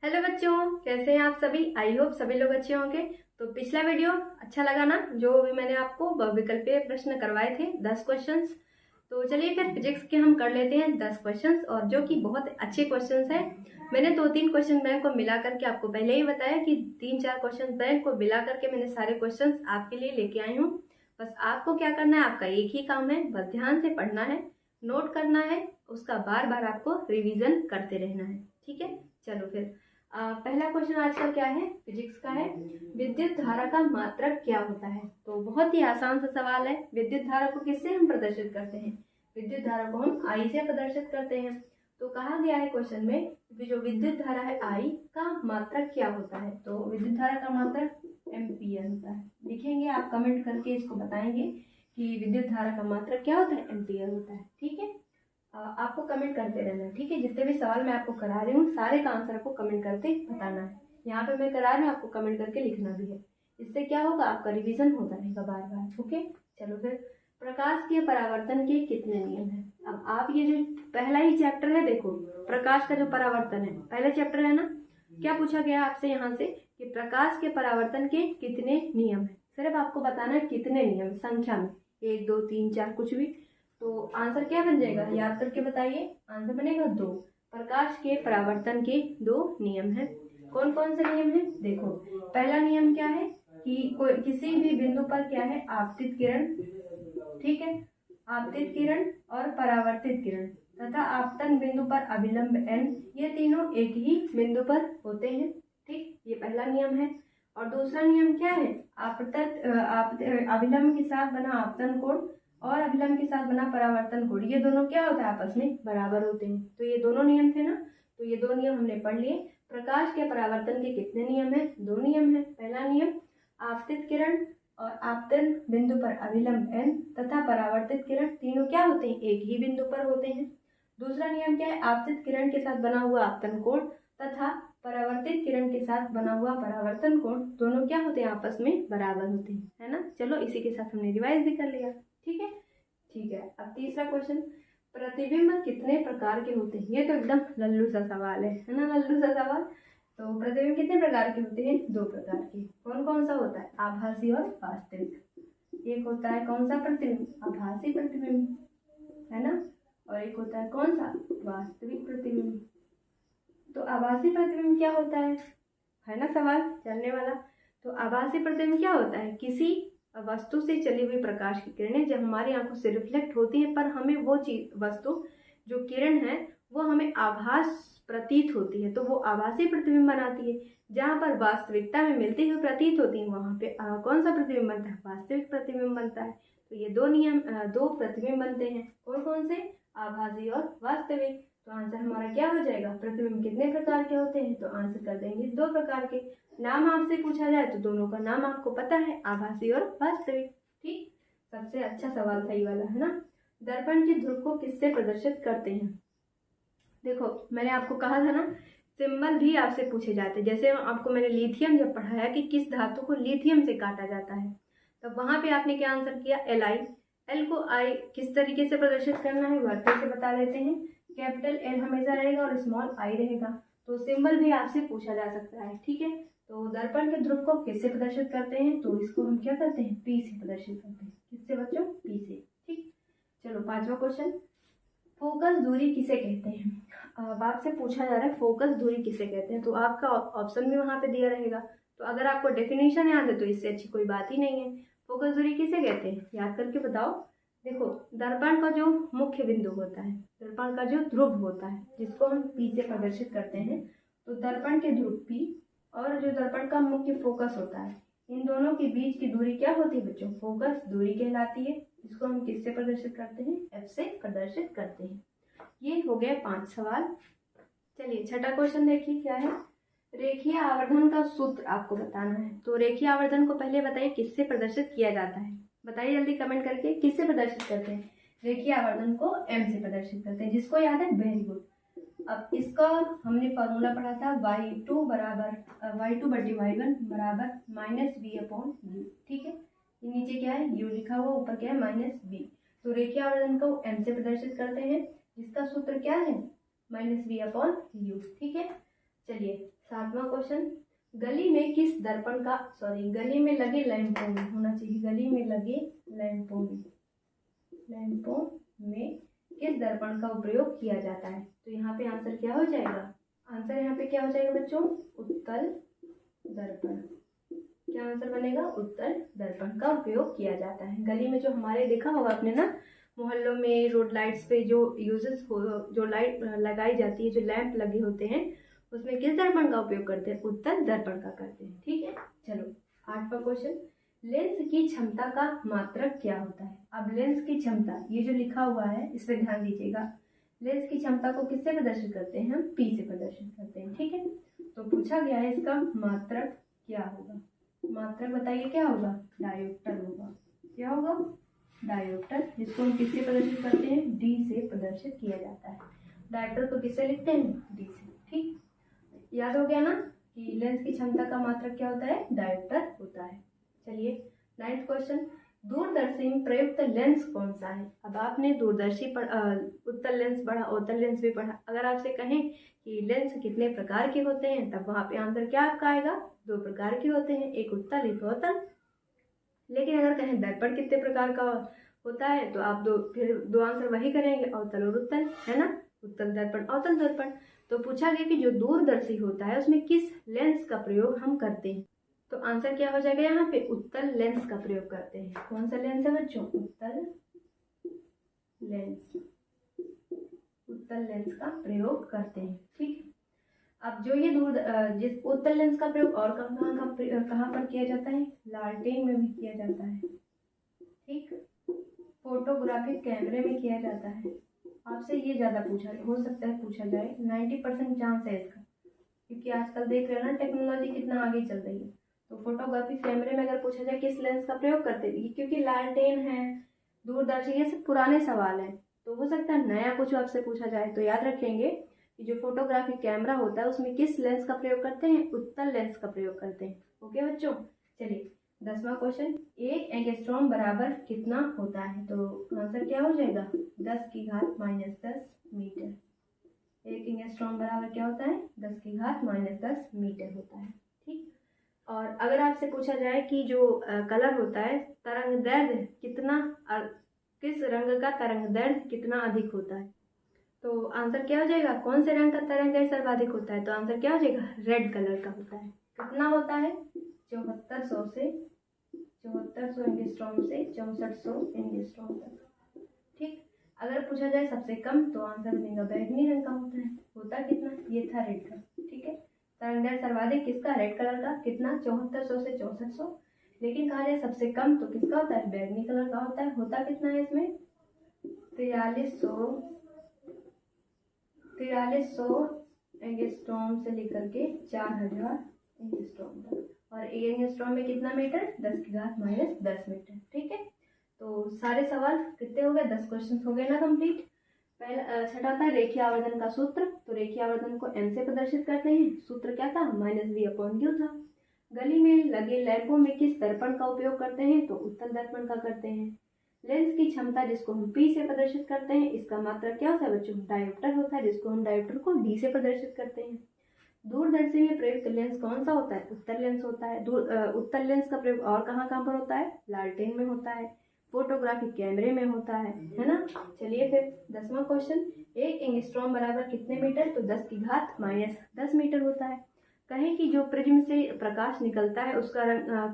Hello बच्चों, कैसे हैं आप सभी। आई होप सभी लोग अच्छे होंगे। तो पिछला वीडियो अच्छा लगा ना, जो भी मैंने आपको बहुविकल्पीय प्रश्न करवाए थे 10 क्वेश्चंस। तो चलिए फिर फिजिक्स के हम कर लेते हैं 10 क्वेश्चंस, और जो कि बहुत अच्छे क्वेश्चंस हैं। मैंने 2-3 क्वेश्चन बैंक को मिला करके आपको पहले ही बताया कि 3-4 क्वेश्चन बैंक को मिला करके मैंने सारे क्वेश्चन आपके लिए लेके आई हूँ। बस आपको क्या करना है, आपका एक ही काम है, बस ध्यान से पढ़ना है, नोट करना है, उसका बार बार आपको रिविजन करते रहना है। ठीक है, चलो फिर पहला क्वेश्चन आज का क्या है, फिजिक्स का है। विद्युत धारा का मात्रक क्या होता है। तो बहुत ही आसान सा सवाल है। विद्युत धारा को किससे हम प्रदर्शित करते हैं, विद्युत धारा को हम आई से प्रदर्शित करते हैं। तो कहा गया है क्वेश्चन में कि जो विद्युत धारा है आई का मात्रक क्या होता है। तो विद्युत धारा का मात्रक एम्पियर होता है। लिखेंगे आप, कमेंट करके इसको बताएंगे कि विद्युत धारा का मात्रक क्या होता है, एम्पियर होता है। ठीक है, आपको कमेंट करते रहना है। ठीक है, जितने भी सवाल मैं आपको करा रही हूँ सारे का आंसर आपको कमेंट करके बताना है। यहाँ पे मैं करा रही हूँ, आपको कमेंट करके लिखना भी है। इससे क्या होगा, आपका रिवीजन होता रहेगा बार बार। ओके, चलो फिर। प्रकाश के परावर्तन के कितने नियम हैं। अब आप ये जो पहला ही चैप्टर है, देखो प्रकाश का जो परावर्तन है, पहला चैप्टर है ना। क्या पूछा गया आपसे यहाँ से कि प्रकाश के परावर्तन के कितने नियम है। सिर्फ आपको बताना है कितने नियम, संख्या में 1 2 3 4 कुछ भी। तो आंसर क्या बन जाएगा, याद करके बताइए। आंसर बनेगा 2। प्रकाश के परावर्तन के 2 नियम हैं। कौन कौन से नियम हैं, देखो। पहला नियम क्या है कि कोई किसी भी बिंदु पर क्या है, आपतित किरण, ठीक है, आपतित किरण और परावर्तित किरण तथा आपतन बिंदु पर अभिलंब n, ये तीनों एक ही बिंदु पर होते हैं। ठीक, ये पहला नियम है। और दूसरा नियम क्या है, अभिलंब के साथ बना आपतन कोण और अभिलंब के साथ बना परावर्तन कोण, ये दोनों क्या होता है, आपस में बराबर होते हैं। तो ये दोनों नियम थे ना, तो ये 2 नियम हमने पढ़ लिए। प्रकाश के परावर्तन के कितने नियम हैं, 2 नियम हैं। पहला नियम, आपतित किरण और आपतन बिंदु पर अभिलंब n तथा परावर्तित किरण तीनों क्या होते हैं, एक ही बिंदु पर होते हैं। दूसरा नियम क्या है, आपतित किरण के साथ बना हुआ आपतन कोण तथा परावर्तित किरण के साथ बना हुआ परावर्तन कोण दोनों क्या होते हैं, आपस में बराबर होते हैं, है ना। चलो इसी के साथ हमने रिवाइज भी कर लिया। ठीक है, ठीक है। अब तीसरा क्वेश्चन, प्रतिबिंब कितने प्रकार के होते हैं। ये तो एकदम लल्लू सा सवाल है ना, लल्लू सा सवाल। तो प्रतिबिंब कितने प्रकार के होते हैं, 2 प्रकार के। कौन कौन सा होता है, आभासी और वास्तविक। एक होता है कौन सा प्रतिबिंब, आभासी प्रतिबिंब, है ना। और एक होता है कौन सा, वास्तविक प्रतिबिंब। तो आभासी प्रतिबिंब क्या होता है ना सवाल जानने वाला। तो आभासी प्रतिबिंब क्या होता है, किसी वस्तु से चली हुई प्रकाश की किरणें जब हमारी आंखों से रिफ्लेक्ट होती है, पर हमें वो चीज वस्तु जो किरण है वो हमें आभास प्रतीत होती है, तो वो आभासी प्रतिबिंब बनाती है। जहाँ पर वास्तविकता में मिलती हुई प्रतीत होती है, वहां पे कौन सा प्रतिबिंब बनता है, वास्तविक प्रतिबिंब बनता है। तो ये 2 नियम 2 प्रतिबिंब बनते हैं। कौन कौन से, आभासी और वास्तविक। तो आंसर हमारा क्या हो जाएगा, प्रतिबिंब कितने प्रकार के होते हैं। तो आंसर कर देंगे 2 प्रकार के। नाम आपसे पूछा जाए तो दोनों का नाम आपको पता है, आभासी और वास्तविक। ठीक, सबसे अच्छा सवाल था ये वाला, है ना। दर्पण के ध्रुव को किससे प्रदर्शित करते हैं। देखो मैंने आपको कहा था ना, सिंबल भी आपसे पूछे जाते हैं। जैसे आपको मैंने लिथियम जब पढ़ाया कि किस धातु को लिथियम से काटा जाता है, तब वहां पे आपने क्या आंसर किया, Li। एल को आई किस तरीके से प्रदर्शित करना है, वर्तुल से बता देते हैं। कैपिटल एल हमेशा रहेगा और स्मॉल आई रहेगा। तो सिंबल भी आपसे पूछा जा सकता है। ठीक है, तो दर्पण के ध्रुव को किससे प्रदर्शित करते हैं, तो इसको हम क्या करते हैं, पी से प्रदर्शित करते हैं। किससे बच्चों, पी से। ठीक, चलो 5वां क्वेश्चन, फोकस दूरी किसे कहते हैं। अब आपसे पूछा जा रहा है फोकस दूरी किसे कहते हैं, तो आपका ऑप्शन भी वहां पे दिया रहेगा। तो अगर आपको डेफिनेशन याद है तो इससे अच्छी कोई बात ही नहीं है। फोकस दूरी किसे कहते हैं, याद करके बताओ। देखो, दर्पण का जो मुख्य बिंदु होता है, दर्पण का जो ध्रुव होता है, जिसको हम पी से प्रदर्शित करते हैं, तो दर्पण के ध्रुव पी और जो दर्पण का मुख्य फोकस होता है, इन दोनों के बीच की दूरी क्या होती है बच्चों, फोकस दूरी कहलाती है। इसको हम किससे प्रदर्शित करते हैं, एफ से प्रदर्शित करते हैं। ये हो गए 5 सवाल। चलिए 6ठा क्वेश्चन देखिए क्या है, रेखीय आवर्धन का सूत्र आपको बताना है। तो रेखीय आवर्धन को पहले बताइए किससे प्रदर्शित किया जाता है, बताइए जल्दी कमेंट करके, किससे प्रदर्शित करते हैं। रेखीय आवर्धन को एम से प्रदर्शित करते हैं, जिसको याद है वेरी गुड। अब इसका हमने फॉर्मूला पढ़ा था, y2 बराबर y2/y1 बराबर -v/u। ठीक है, ये नीचे क्या है, u लिखा हुआ, ऊपर क्या है -v। तो रेखीय आवर्धन को m से प्रदर्शित करते हैं, जिसका सूत्र क्या है, -v/u। ठीक है, चलिए 7वां क्वेश्चन, गली में लगे लैंपों में होना चाहिए, गली में लगे लैंपों में किस दर्पण का उपयोग किया जाता है। तो यहाँ पे आंसर क्या हो जाएगा, आंसर यहाँ पे क्या हो जाएगा बच्चों, उत्तल दर्पण। क्या आंसर बनेगा, उत्तल दर्पण का उपयोग किया जाता है। गली में जो हमारे देखा होगा आपने ना, मोहल्लों में रोड लाइट्स पे जो यूजेस हो, जो लाइट लगाई जाती है, जो लैंप लगे होते हैं, उसमें किस दर्पण का उपयोग करते हैं, उत्तल दर्पण का करते हैं। ठीक है, चलो 8वां क्वेश्चन, लेंस की क्षमता का मात्रक क्या होता है। अब लेंस की क्षमता, ये जो लिखा हुआ है इस पर ध्यान दीजिएगा। लेंस की क्षमता को किससे प्रदर्शित करते हैं, हम P से प्रदर्शित करते हैं। ठीक है, तो पूछा गया है इसका मात्रक क्या होगा। मात्रक बताइए क्या होगा, डायोप्टर होगा। क्या होगा, डायोप्टर, जिसको हम किससे प्रदर्शित करते हैं, D से प्रदर्शित किया जाता है। डायोप्टर को किससे लिखते हैं, D से। ठीक, याद हो गया ना कि लेंस की क्षमता का मात्रक क्या होता है, डायोप्टर होता है। चलिए 9th क्वेश्चन, दूरदर्शी में प्रयुक्त लेंस कौन सा है। अब आपने दूरदर्शी उत्तल लेंस पढ़ा, अवतल लेंस भी पढ़ा। अगर आपसे कहें कि लेंस कितने प्रकार के होते हैं, तब वहाँ पे आंसर क्या आपका आएगा, 2 प्रकार के होते हैं, एक उत्तल एक अवतल। लेकिन अगर कहें दर्पण कितने प्रकार का होता है, तो आप फिर दो आंसर वही करेंगे, अवतल और उत्तल, है ना, उत्तल दर्पण अवतल दर्पण। तो पूछा गया कि जो दूरदर्शी होता है उसमें किस लेंस का प्रयोग हम करते हैं। तो आंसर क्या हो जाएगा, यहाँ पे उत्तल लेंस का प्रयोग करते हैं। कौन सा लेंस है बच्चों, उत्तल लेंस, उत्तल लेंस का प्रयोग करते हैं। ठीक, अब जो ये जिस उत्तल लेंस का प्रयोग और कहाँ पर किया जाता है, लालटेन में भी किया जाता है। ठीक, फोटोग्राफिक कैमरे में किया जाता है। आपसे ये ज़्यादा हो सकता है पूछा जाए, 90% चांस है इसका, क्योंकि आजकल देख रहे हैं ना टेक्नोलॉजी कितना आगे चल रही है। तो फोटोग्राफिक कैमरे में अगर पूछा जाए किस लेंस का प्रयोग करते हैं, क्योंकि लालटेन है, दूरदर्शी, ये सब पुराने सवाल हैं, तो हो सकता है नया कुछ आपसे पूछा जाए। तो याद रखेंगे कि जो फोटोग्राफिक कैमरा होता है उसमें किस लेंस का प्रयोग करते हैं, उत्तल लेंस का प्रयोग करते हैं। ओके बच्चों, चलिए 10वां क्वेश्चन, 1 एंगस्ट्रॉम बराबर कितना होता है। तो आंसर क्या हो जाएगा, 10⁻⁻10 मीटर। 1 एंगस्ट्रॉम बराबर क्या होता है, 10⁻⁻10 मीटर होता है। ठीक, और अगर आपसे पूछा जाए कि जो कलर होता है, तरंग दैर्ध्य कितना, किस रंग का तरंग दैर्ध्य कितना अधिक होता है, तो आंसर क्या हो जाएगा, कौन से रंग का तरंग दैर्ध्य सर्वाधिक होता है। तो आंसर क्या हो जाएगा, रेड कलर का होता है। कितना होता है, 7400 एंगस्ट्रॉम से 6400 एंगस्ट्रॉम तक। ठीक, अगर पूछा जाए सबसे कम, तो आंसर बनेगा बैगनी रंग का होता है। होता कितना, ये था रेड का। ठीक है, तरंग दैर्ध्य सर्वाधिक किसका, रेड कलर का। कितना, 7400 से 6400। लेकिन कहा जाए सबसे कम, तो किसका होता है, बैगनी कलर का होता है। होता कितना है इसमें, 4300 एंगस्ट्रॉम से लेकर के 4000 एंगस्ट्रॉम तक। और 1 एंगस्ट्रॉम में कितना मीटर, 10⁻⁻10 मीटर। ठीक है, तो सारे सवाल कितने हो गए, 10 क्वेश्चन हो गए ना कंप्लीट। पहला छठा था रेखीय आवर्धन का सूत्र। तो रेखीय आवर्धन को m से प्रदर्शित करते हैं। सूत्र क्या था, -v/q था। गली में लगे लैंपों में किस दर्पण का उपयोग करते हैं, तो उत्तल दर्पण का करते हैं। लेंस की क्षमता जिसको हम P से प्रदर्शित करते हैं, इसका मात्रक क्या होता है बच्चों, डायोप्टर होता है, जिसको हम डायोप्टर को D से प्रदर्शित करते हैं। दूरदर्शी में प्रयुक्त लेंस कौन सा होता है, उत्तल लेंस होता है। उत्तल लेंस का प्रयोग और कहाँ पर होता है, लालटेन में होता है, फोटोग्राफिक कैमरे में होता है ना। चलिए फिर 10वां क्वेश्चन, 1 एंगस्ट्रॉम बराबर कितने मीटर, तो 10⁻⁻10 मीटर होता है। कहें कि जो प्रिज्म से प्रकाश निकलता है उसका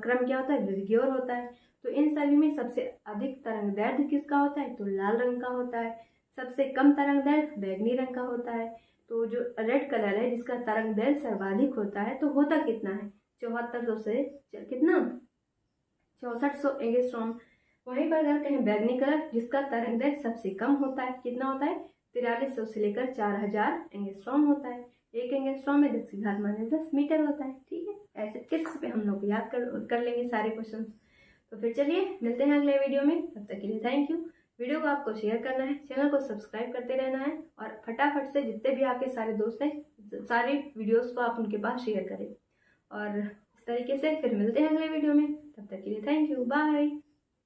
क्रम क्या होता है, विर्ग्योर होता है। तो इन सभी में सबसे अधिक तरंग दैर्ध्य किसका होता है, तो लाल रंग का होता है। सबसे कम तरंग दैर्ध्य बैगनी रंग का होता है। तो जो रेड कलर है जिसका तरंग दैर्ध्य सर्वाधिक होता है, तो होता कितना है, 7400 से कितना, 6400 एंगस्ट्रॉम। वहीं पर अगर कहें बैगनी कलर जिसका तरंग दैर्ध्य सबसे कम होता है, कितना होता है, 4300 से लेकर 4000 एंगस्ट्रॉम होता है। 1 एंगस्ट्रॉम में 10⁻⁻10 मीटर होता है। ठीक है, ऐसे टिप्स पे हम लोग याद कर लेंगे सारे क्वेश्चंस। तो फिर चलिए मिलते हैं अगले वीडियो में, तब तक के लिए थैंक यू। वीडियो को आपको शेयर करना है, चैनल को सब्सक्राइब करते रहना है, और फटाफट से जितने भी आपके सारे दोस्त हैं सारे वीडियोस को आप उनके पास शेयर करें। और इस तरीके से फिर मिलते हैं अगले वीडियो में, तब तक के लिए थैंक यू, बाय।